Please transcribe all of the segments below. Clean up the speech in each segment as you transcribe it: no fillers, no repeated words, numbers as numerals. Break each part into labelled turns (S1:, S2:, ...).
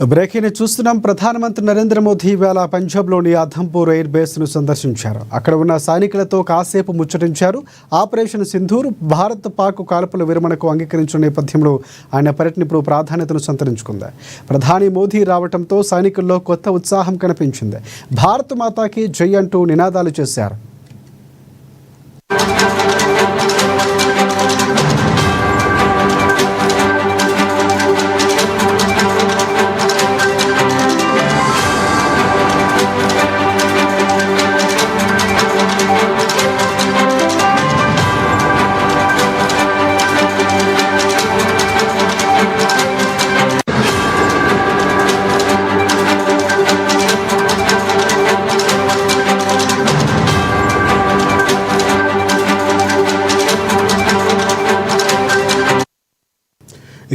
S1: Breaking చూస్తున్నాం. ప్రధానమంత్రి నరేంద్ర మోదీ ఇవాళ పంజాబ్లోని అధంపూర్ ఎయిర్ బేస్ను సందర్శించారు. అక్కడ ఉన్న సైనికులతో కాసేపు ముచ్చటించారు. ఆపరేషన్ సింధూర్ భారత్ పాక్ కాల్పుల విరమణకు అంగీకరించిన నేపథ్యంలో ఆయన పర్యటన ఇప్పుడు ప్రాధాన్యతను సంతరించుకుంది. ప్రధాని మోదీ రావడంతో సైనికుల్లో కొత్త ఉత్సాహం కనిపించింది. భారత్ మాతాకి జై అంటూ నినాదాలు చేశారు.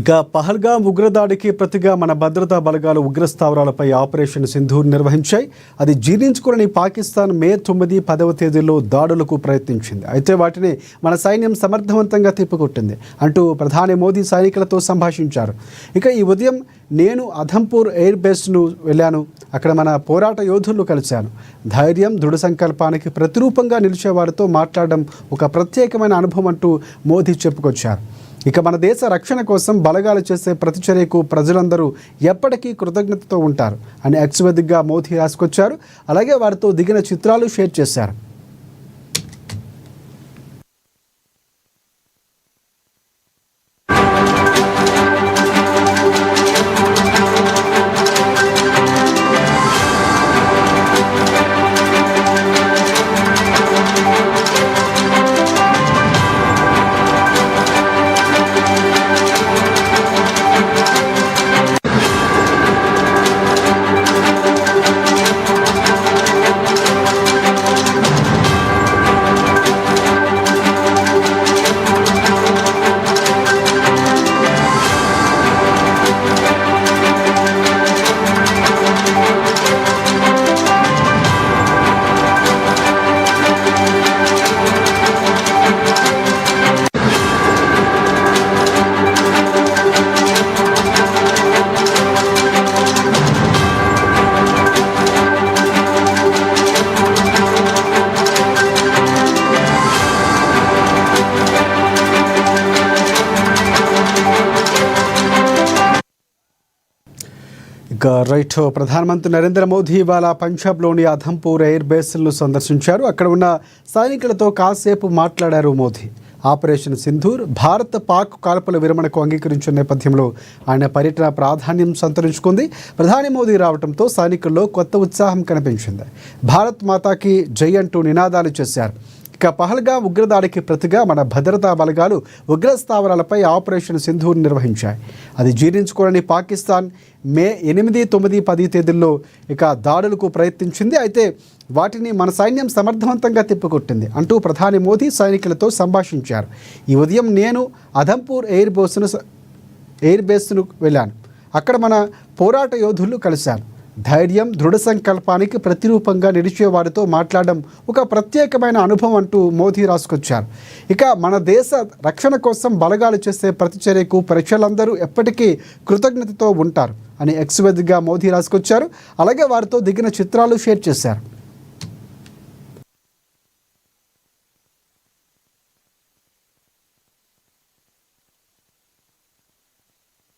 S1: ఇక పహల్గామ్ ఉగ్రదాడికి ప్రతిగా మన భద్రతా బలగాలు ఉగ్రస్థావరాలపై ఆపరేషన్ సింధూర్ నిర్వహించాయి. అది జీర్ణించుకుని పాకిస్తాన్ మే 9, 10వ తేదీల్లో దాడులకు ప్రయత్నించింది. అయితే వాటిని మన సైన్యం సమర్థవంతంగా తిప్పికొట్టింది అంటూ ప్రధాని మోదీ సైనికులతో సంభాషించారు. ఇక ఈ ఉదయం నేను అధంపూర్ ఎయిర్ బేస్ను వెళ్ళాను. అక్కడ మన పోరాట యోధులను కలిశాను. ధైర్యం, దృఢ సంకల్పానికి ప్రతిరూపంగా నిలిచేవారితో మాట్లాడడం ఒక ప్రత్యేకమైన అనుభవం అంటూ మోదీ చెప్పుకొచ్చారు. ఇక మన దేశ రక్షణ కోసం బలగాలు చేసే ప్రతిచర్యకు ప్రజలందరూ ఎప్పటికీ కృతజ్ఞతతో ఉంటారు అని ఎక్స్ వేదికగా మోదీ రాసుకొచ్చారు. అలాగే వారితో దిగిన చిత్రాలు షేర్ చేశారు. రైట్. ప్రధానమంత్రి నరేంద్ర మోదీ ఇవాళ పంజాబ్లోని అధంపూర్ ఎయిర్ బేస్ను సందర్శించారు. అక్కడ ఉన్న సైనికులతో కాసేపు మాట్లాడారు మోదీ. ఆపరేషన్ సింధూర్ భారత్ పాక్ కాల్పుల విరమణకు అంగీకరించిన నేపథ్యంలో ఆయన పర్యటన ప్రాధాన్యం సంతరించుకుంది. ప్రధాని మోదీ రావడంతో సైనికుల్లో కొత్త ఉత్సాహం కనిపించింది. భారత్ మాతాకి జై అంటూ నినాదాలు చేశారు. ఇక పహల్గామ్ ఉగ్రదాడికి ప్రతిగా మన భద్రతా బలగాలు ఉగ్రస్థావరాలపై ఆపరేషన్ సింధూర్ నిర్వహించాయి. అది జీర్ణించుకోవాలని పాకిస్తాన్ మే 8, 9, 10 తేదీల్లో ఇక దాడులకు ప్రయత్నించింది. అయితే వాటిని మన సైన్యం సమర్థవంతంగా తిప్పికొట్టింది అంటూ ప్రధాని మోదీ సైనికులతో సంభాషించారు. ఈ ఉదయం నేను అధంపూర్ ఎయిర్ బేస్ను వెళ్ళాను. అక్కడ మన పోరాట యోధులను కలిశాను. ధైర్యం, దృఢ సంకల్పానికి ప్రతిరూపంగా నిలిచేవారితో మాట్లాడడం ఒక ప్రత్యేకమైన అనుభవం అంటూ మోదీ రాసుకొచ్చారు. ఇక మన దేశ రక్షణ కోసం బలగాలు చేసే ప్రతిచర్యకు ప్రజలందరూ ఎప్పటికీ కృతజ్ఞతతో ఉంటారు అని ఎక్స్ వేదికగా మోదీ రాసుకొచ్చారు. అలాగే వారితో దిగిన చిత్రాలు షేర్ చేశారు.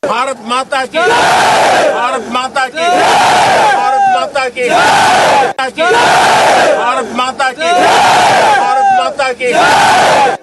S2: भारत माता की, भारत माता की, भारत माता की, भारत माता की, भारत माता की।